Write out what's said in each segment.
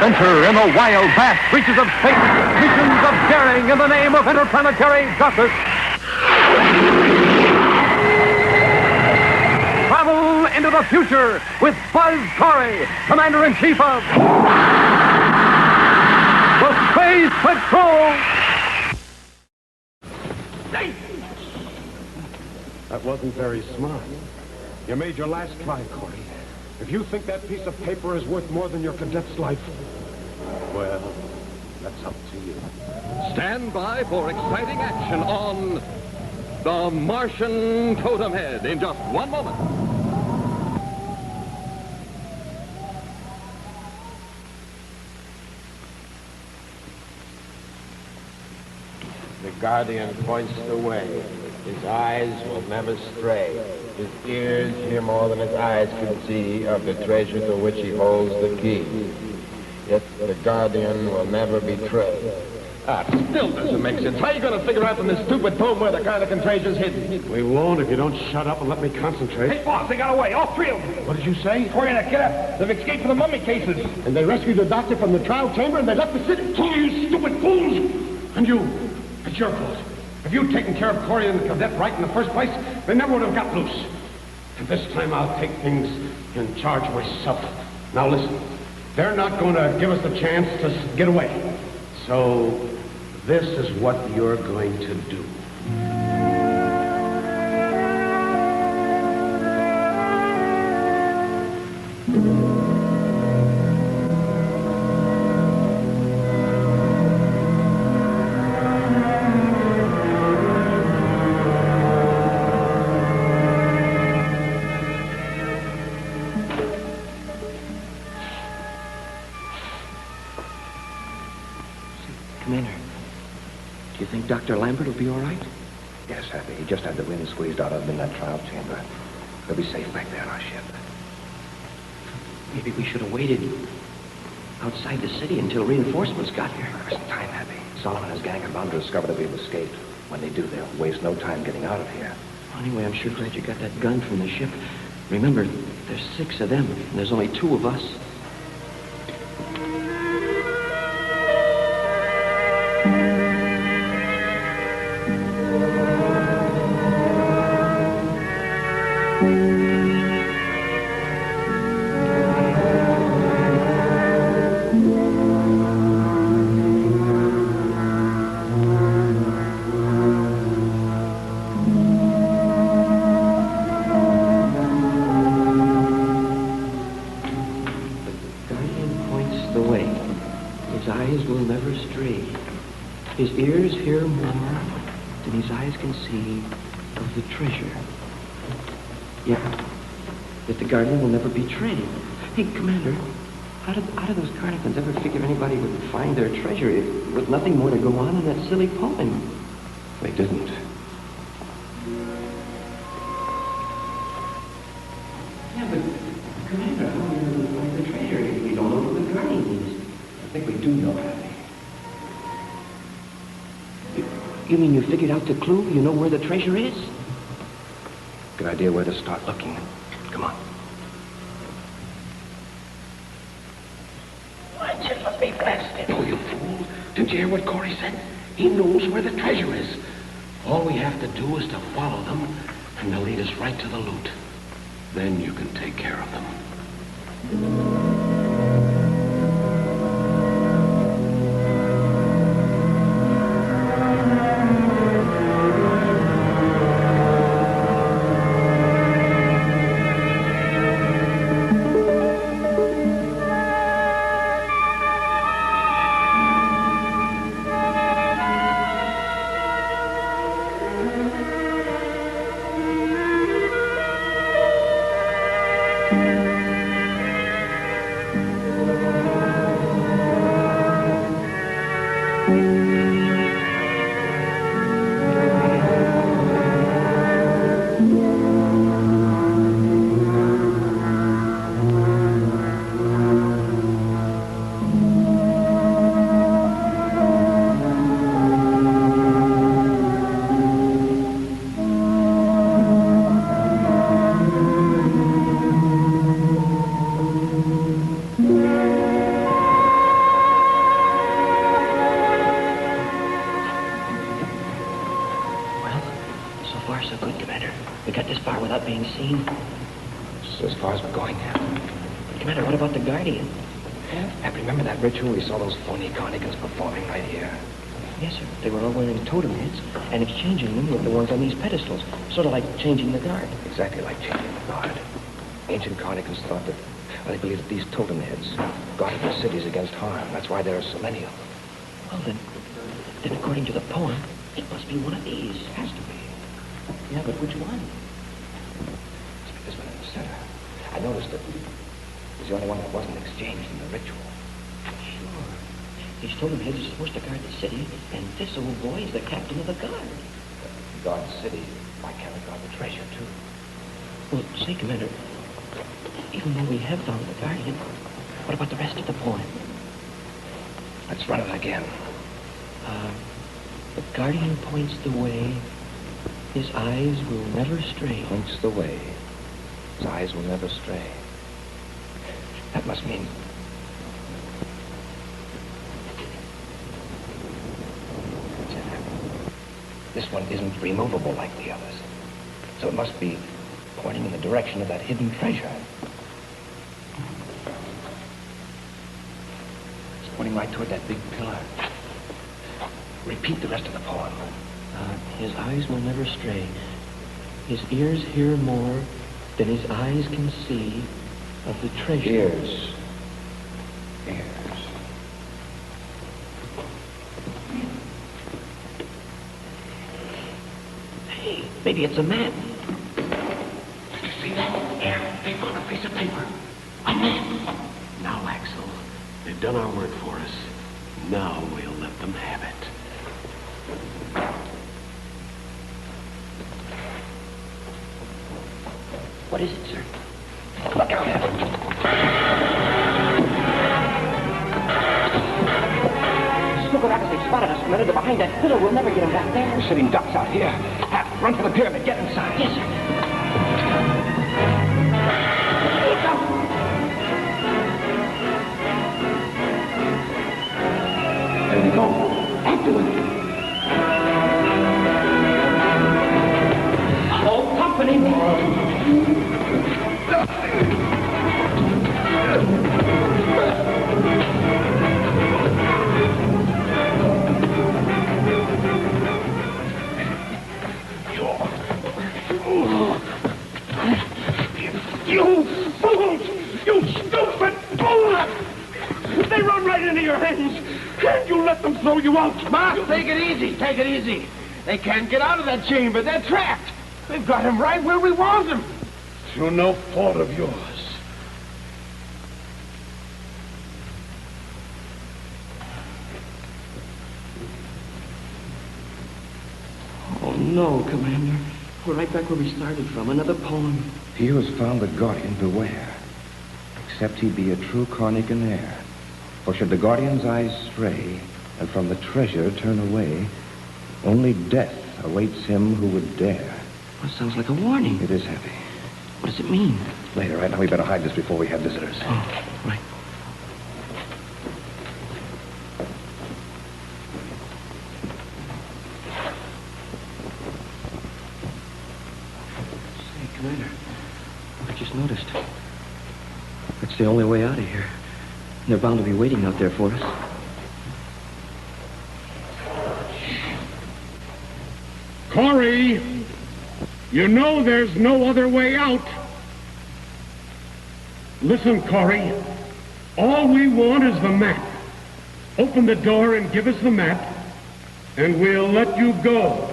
adventure in the wild, vast reaches of space. Missions of daring in the name of interplanetary justice. Travel into the future with Buzz Corey, Commander-in-Chief of the Space Patrol. That wasn't very smart. You made your last try, Corey. If you think that piece of paper is worth more than your cadet's life, well, that's up to you. Stand by for exciting action on the Martian Totem Head in just one moment. The Guardian points the way. His eyes will never stray. His ears hear more than his eyes can see of the treasure to which he holds the key. Yet the Guardian will never betray. That still doesn't make sense. How are you going to figure out from this stupid dome where the Gardican treasure's hidden? We won't if you don't shut up and let me concentrate. Hey, boss, they got away. All three of them. What did you say? Hurry up, get up. They've escaped from the mummy cases. And they rescued the doctor from the trial chamber and they left the city. Oh, you stupid fools! And you, it's your fault. If you'd taken care of Corey and the cadet right in the first place, they never would have got loose. And this time I'll take things in charge myself. Now listen, they're not going to give us the chance to get away. So this is what you're going to do. Commander, do you think Dr. Lambert will be all right? Yes, Happy. He just had the wind squeezed out of him in that trial chamber. He'll be safe back there on our ship. Maybe we should have waited outside the city until reinforcements got here. There isn't time, Happy. Solomon and his gang are bound to discover that we've escaped. When they do, they'll waste no time getting out of here. Anyway, I'm sure glad you got that gun from the ship. Remember, there's 6 of them, and there's only 2 of us. His ears hear more than his eyes can see of the treasure. Yet the Guardian will never betray. Hey, Commander, how did those Guardians ever figure anybody would find their treasure with nothing more to go on in that silly poem? They didn't. Yeah, but, Commander, how are we going to find the treasure if we don't know who the Guardian is? I think we do know, Happy. You mean you figured out the clue? You know where the treasure is? Good idea where to start looking. Come on. Martian must be blasted. Oh, you fool. Didn't you hear what Corey said? He knows where the treasure is. All we have to do is to follow them, and they'll lead us right to the loot. Then you can take care of them. We got this far without being seen. Just as far as we're going. Commander, what about the Guardian? Hey, remember that ritual we saw those phony Carnigans performing right here? Yes, sir. They were all wearing totem heads and exchanging them with the ones on these pedestals. Sort of like changing the guard. Exactly like changing the guard. Ancient Carnigans thought that, well, they believed that these totem heads guarded their cities against harm. That's why there are so many of them. Well, then according to the poem, it must be one of these. It has to be. Yeah, but which one? Must be this one in the center. I noticed that it was the only one that wasn't exchanged in the ritual. Sure. These totem heads are supposed to guard the city, and this old boy is the captain of the guard. Guard the city. Why can't we guard the treasure, too? Well, say, Commander, even though we have found the Guardian, what about the rest of the poem? Let's run it again. The Guardian points the way. His eyes will never stray. Points the way. His eyes will never stray. That must mean... This one isn't removable like the others. So it must be pointing in the direction of that hidden treasure. It's pointing right toward that big pillar. Repeat the rest of the poem. His eyes will never stray. His ears hear more than his eyes can see of the treasure. Ears. Hey, maybe it's a map. Did you see that? Yeah, they found a piece of paper. A map. Now, Axel, they've done our work for us. Now we'll let them have it. What is it, sir? Look out! Look at that, they spotted us, Commander. They're behind that pillar. We'll never get them back there. We're sitting ducks out here. Run for the pyramid. Get inside. Yes, sir. There we go. After them. Oh, company. You fools! You stupid fools! They run right into your hands. Can't you let them throw you out? Mark, take it easy. Take it easy. They can't get out of that chamber. They're trapped. We've got him right where we want him. Through no fault of yours. Oh, no, Commander. We're right back where we started from. Another poem. He who has found the Guardian, beware. Except he be a true Carnigan heir. For should the Guardian's eyes stray, and from the treasure turn away, only death awaits him who would dare. Well, sounds like a warning. It is heavy. What does it mean? Later, right now we better hide this before we have visitors. Oh, right. Say, Commander, I just noticed. That's the only way out of here. They're bound to be waiting out there for us. Corey, you know there's no other way out. Listen, Corey, all we want is the map. Open the door and give us the map, and we'll let you go.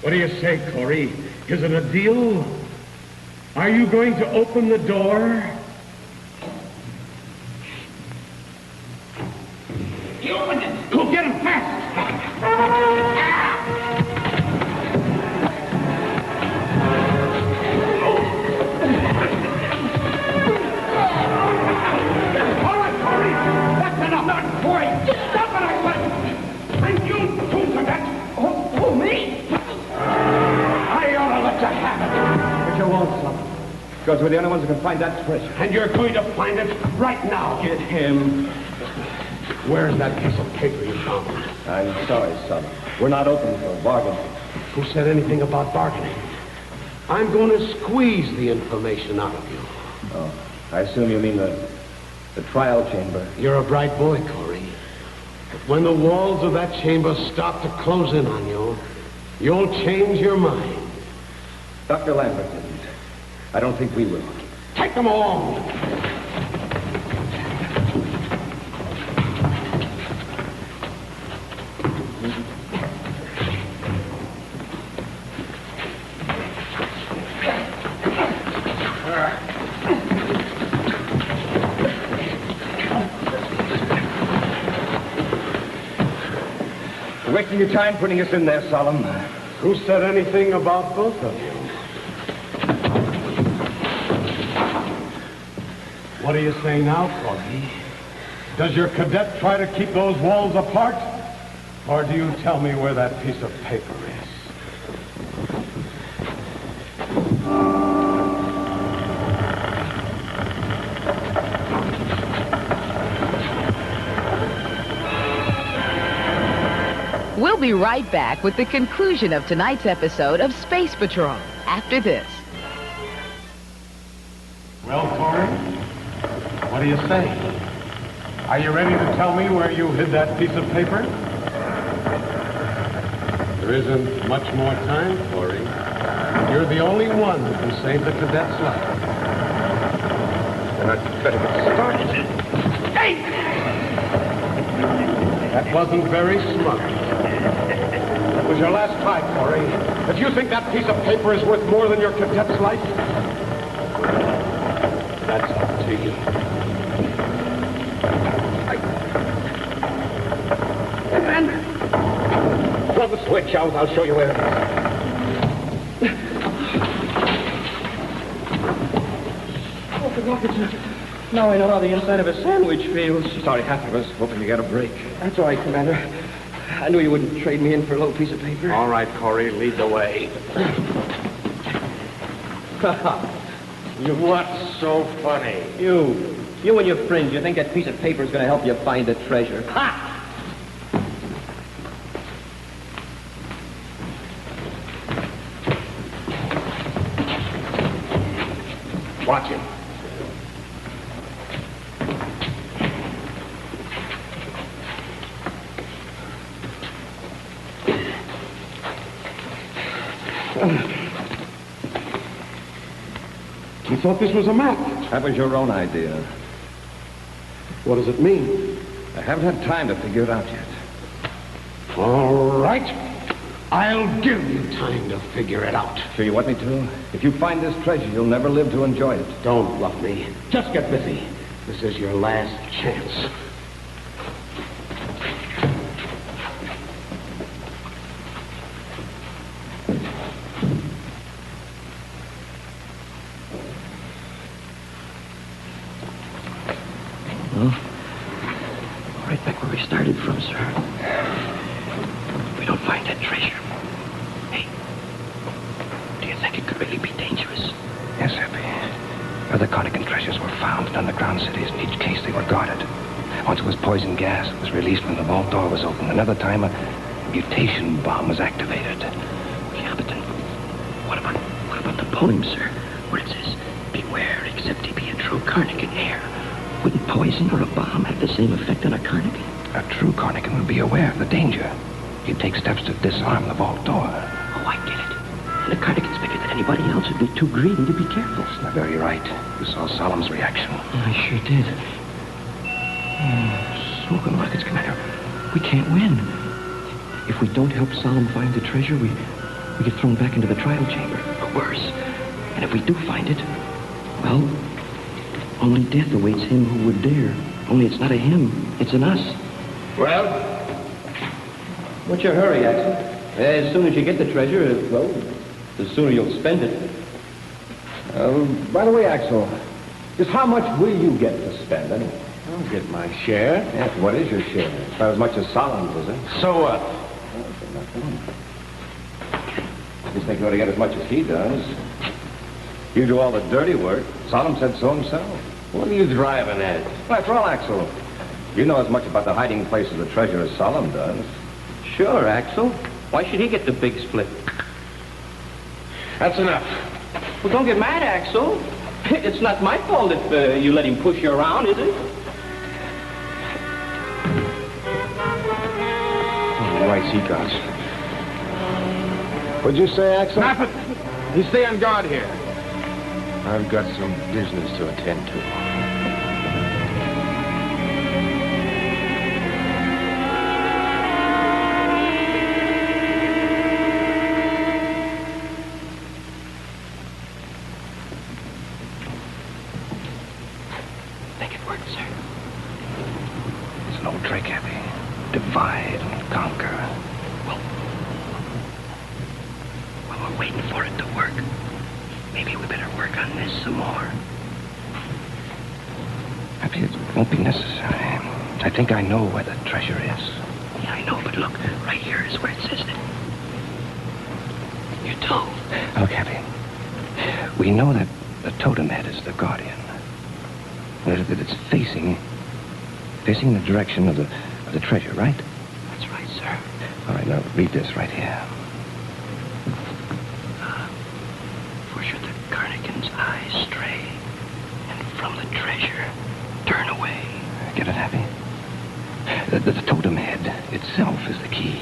What do you say, Corey? Is it a deal? Are you going to open the door? He opened it! Go get him fast! All right, Corey! That's enough! Not Corey! Stop it, I said! And you too, Cadet! Oh, me? I ought to let you have it! But you won't, son. Because we're the only ones who can find that treasure. And you're going to find it right now. Get him. Where's that piece of paper you found? I'm sorry, son. We're not open for bargaining. Who said anything about bargaining? I'm going to squeeze the information out of you. Oh, I assume you mean the trial chamber. You're a bright boy, Corey. But when the walls of that chamber start to close in on you, you'll change your mind. Dr. Lambert didn't. I don't think we will. Take them along. You're wasting your time putting us in there, Solemn. Who said anything about both of you? What do you say now, Corey? Does your cadet try to keep those walls apart? Or do you tell me where that piece of paper is? We'll be right back with the conclusion of tonight's episode of Space Patrol after this. Well, Corey, what do you say? Are you ready to tell me where you hid that piece of paper? There isn't much more time, Corey. You're the only one who can save the cadet's life. Then I'd better get started. Hey! That wasn't very smart. That was your last try, Corey. If you think that piece of paper is worth more than your cadet's life, that's up to you. And throw the switch out. I'll show you where it is. Oh, for God's sake. Now I know how the inside of a sandwich feels. Sorry, half of us hoping to get a break. That's all right, Commander. I knew you wouldn't trade me in for a little piece of paper. All right, Corey, lead the way. What's so funny? You and your friends, you think that piece of paper is going to help you find the treasure? Ha! Watch him. You thought this was a map. That was your own idea. What does it mean? I haven't had time to figure it out yet. All right. I'll give you time to figure it out. Sure you want me to? If you find this treasure, you'll never live to enjoy it. Don't bluff me. Just get busy. This is your last chance. Right back where we started from, sir. We don't find that treasure. Hey, do you think it could really be dangerous? Yes, Happy. Other Connigan treasures were found in underground cities. In each case, they were guarded. Once it was poison gas. It was released when the vault door was opened. Another time, a mutation bomb was activated. Yeah, but then what about the poem, sir? Where it says, "Beware, except he be a true Carnigan heir." Wouldn't poison or a bomb have the same effect on a Carnigan? A true Connigan would be aware of the danger. He'd take steps to disarm the vault door. Oh, I get it. And the Carnigans figured that anybody else would be too greedy to be careful. You're very right. You saw Solemn's reaction. I sure did. Smoking rockets, Commander. We can't win. If we don't help Solemn find the treasure, we get thrown back into the trial chamber. Or worse. And if we do find it, well, only death awaits him who would dare. Only it's not a him, it's an us. Well? What's your hurry, Axel? As soon as you get the treasure, well, the sooner you'll spend it. By the way, Axel, just how much will you get to spend, anyway? I'll get my share. Yes, what is your share? It's about as much as Solemn's, is it? So what? I just think you ought to get as much as he does. You do all the dirty work. Solemn said so himself. What are you driving at? Well, after all, Axel, you know as much about the hiding place of the treasure as Solemn does. Sure, Axel. Why should he get the big split? That's enough. Well, don't get mad, Axel. It's not my fault if you let him push you around, is it? Rights he got. What'd you say, Axel? Snap it! You stay on guard here. I've got some business to attend to. Think it worked, sir. It's no trick, Happy. Divide and conquer. Well, we're waiting for it to work. Maybe we better work on this some more. Happy, it won't be necessary. I think I know where the treasure is. Yeah, I know, but look, right here is where it says it. You do? Look, Happy. We know that the totem head is the guardian. That it's facing the direction of the treasure, right? That's right, sir. All right, now read this right here. For should the Carnigan's eyes stray, and from the treasure turn away. Get it, Happy? The totem head itself is the key.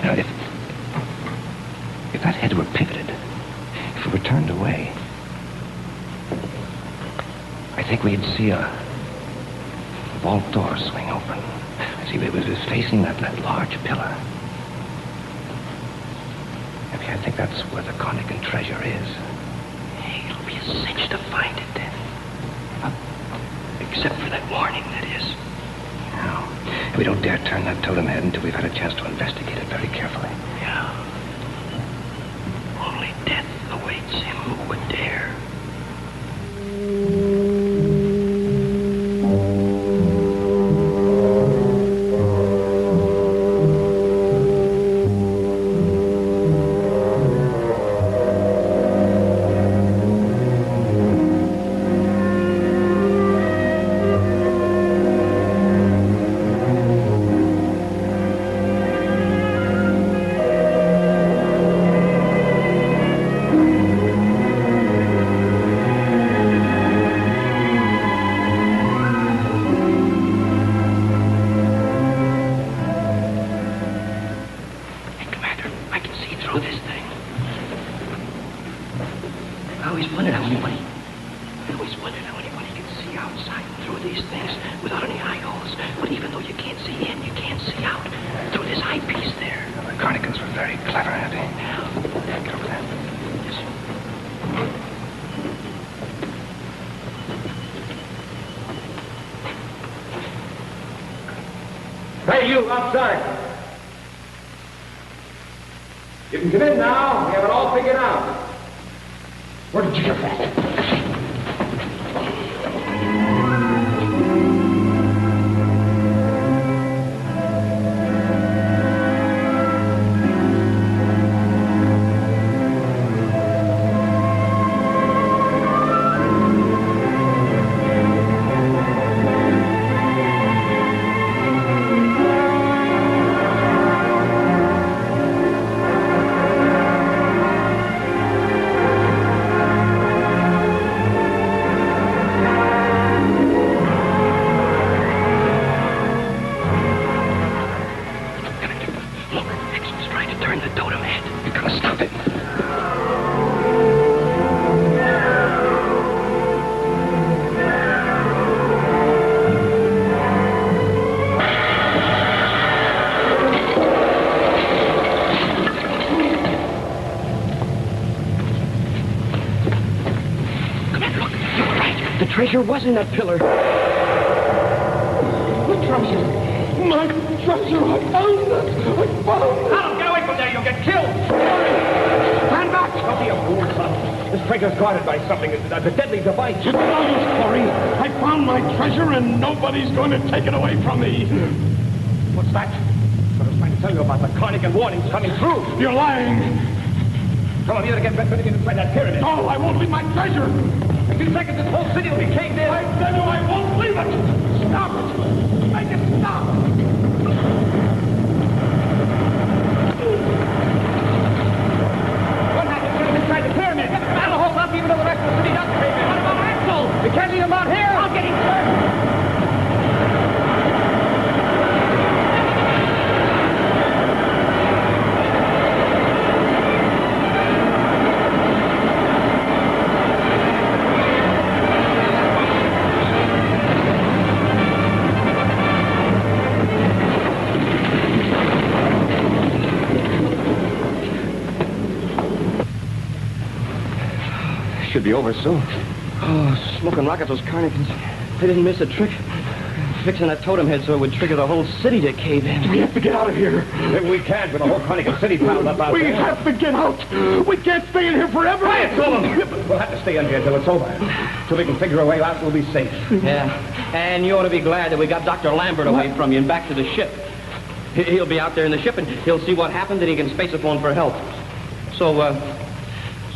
Now, if that head were pivoted, if it were turned away, I think we'd see a vault door swing open. See, it was facing that large pillar. Maybe I think that's where the Carnigan treasure is. Hey, it'll be a cinch to find it then. Except for that warning, that is. No. We don't dare turn that totem head until we've had a chance to investigate it very carefully. Yeah. Only death awaits him who would dare. Hey, you, outside. You can come in now. We have it all figured out. Where did you get that? Treasure was in that pillar. The treasure! My treasure! I found it! I found it! Adam, get away from there! You'll get killed! Stand back! Don't be a fool, son. This treasure's guarded by something, a deadly device. It's no use, Corey. I found my treasure and nobody's going to take it away from me. What's that? I was trying to tell you about the Carnigan warnings coming through. You're lying. Come on, you gotta get back inside that pyramid. No, I won't leave my treasure. In 2 seconds, this whole city will be caved in. I tell you, I won't leave it. Stop it. Make it stop. What happened to him inside the pyramid? Get back! should be over soon. Oh, smoking rockets, those Carnigans. They didn't miss a trick. Fixing that totem head so it would trigger the whole city to cave in. We have to get out of here. We can't with the whole Carnigan City piled up out We there. have to get out. We can't stay in here forever. Quiet, Totem! We'll have to stay in here until it's over. Till we can figure a way out, we'll be safe. Yeah, and you ought to be glad that we got Dr. Lambert away from you and back to the ship. He'll be out there in the ship, and he'll see what happened, and he can space a phone for help. So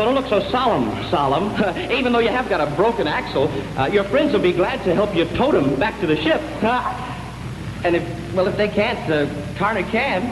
don't look so solemn. Even though you have got a broken axle, your friends will be glad to help you totem back to the ship. And if they can't, Carney can.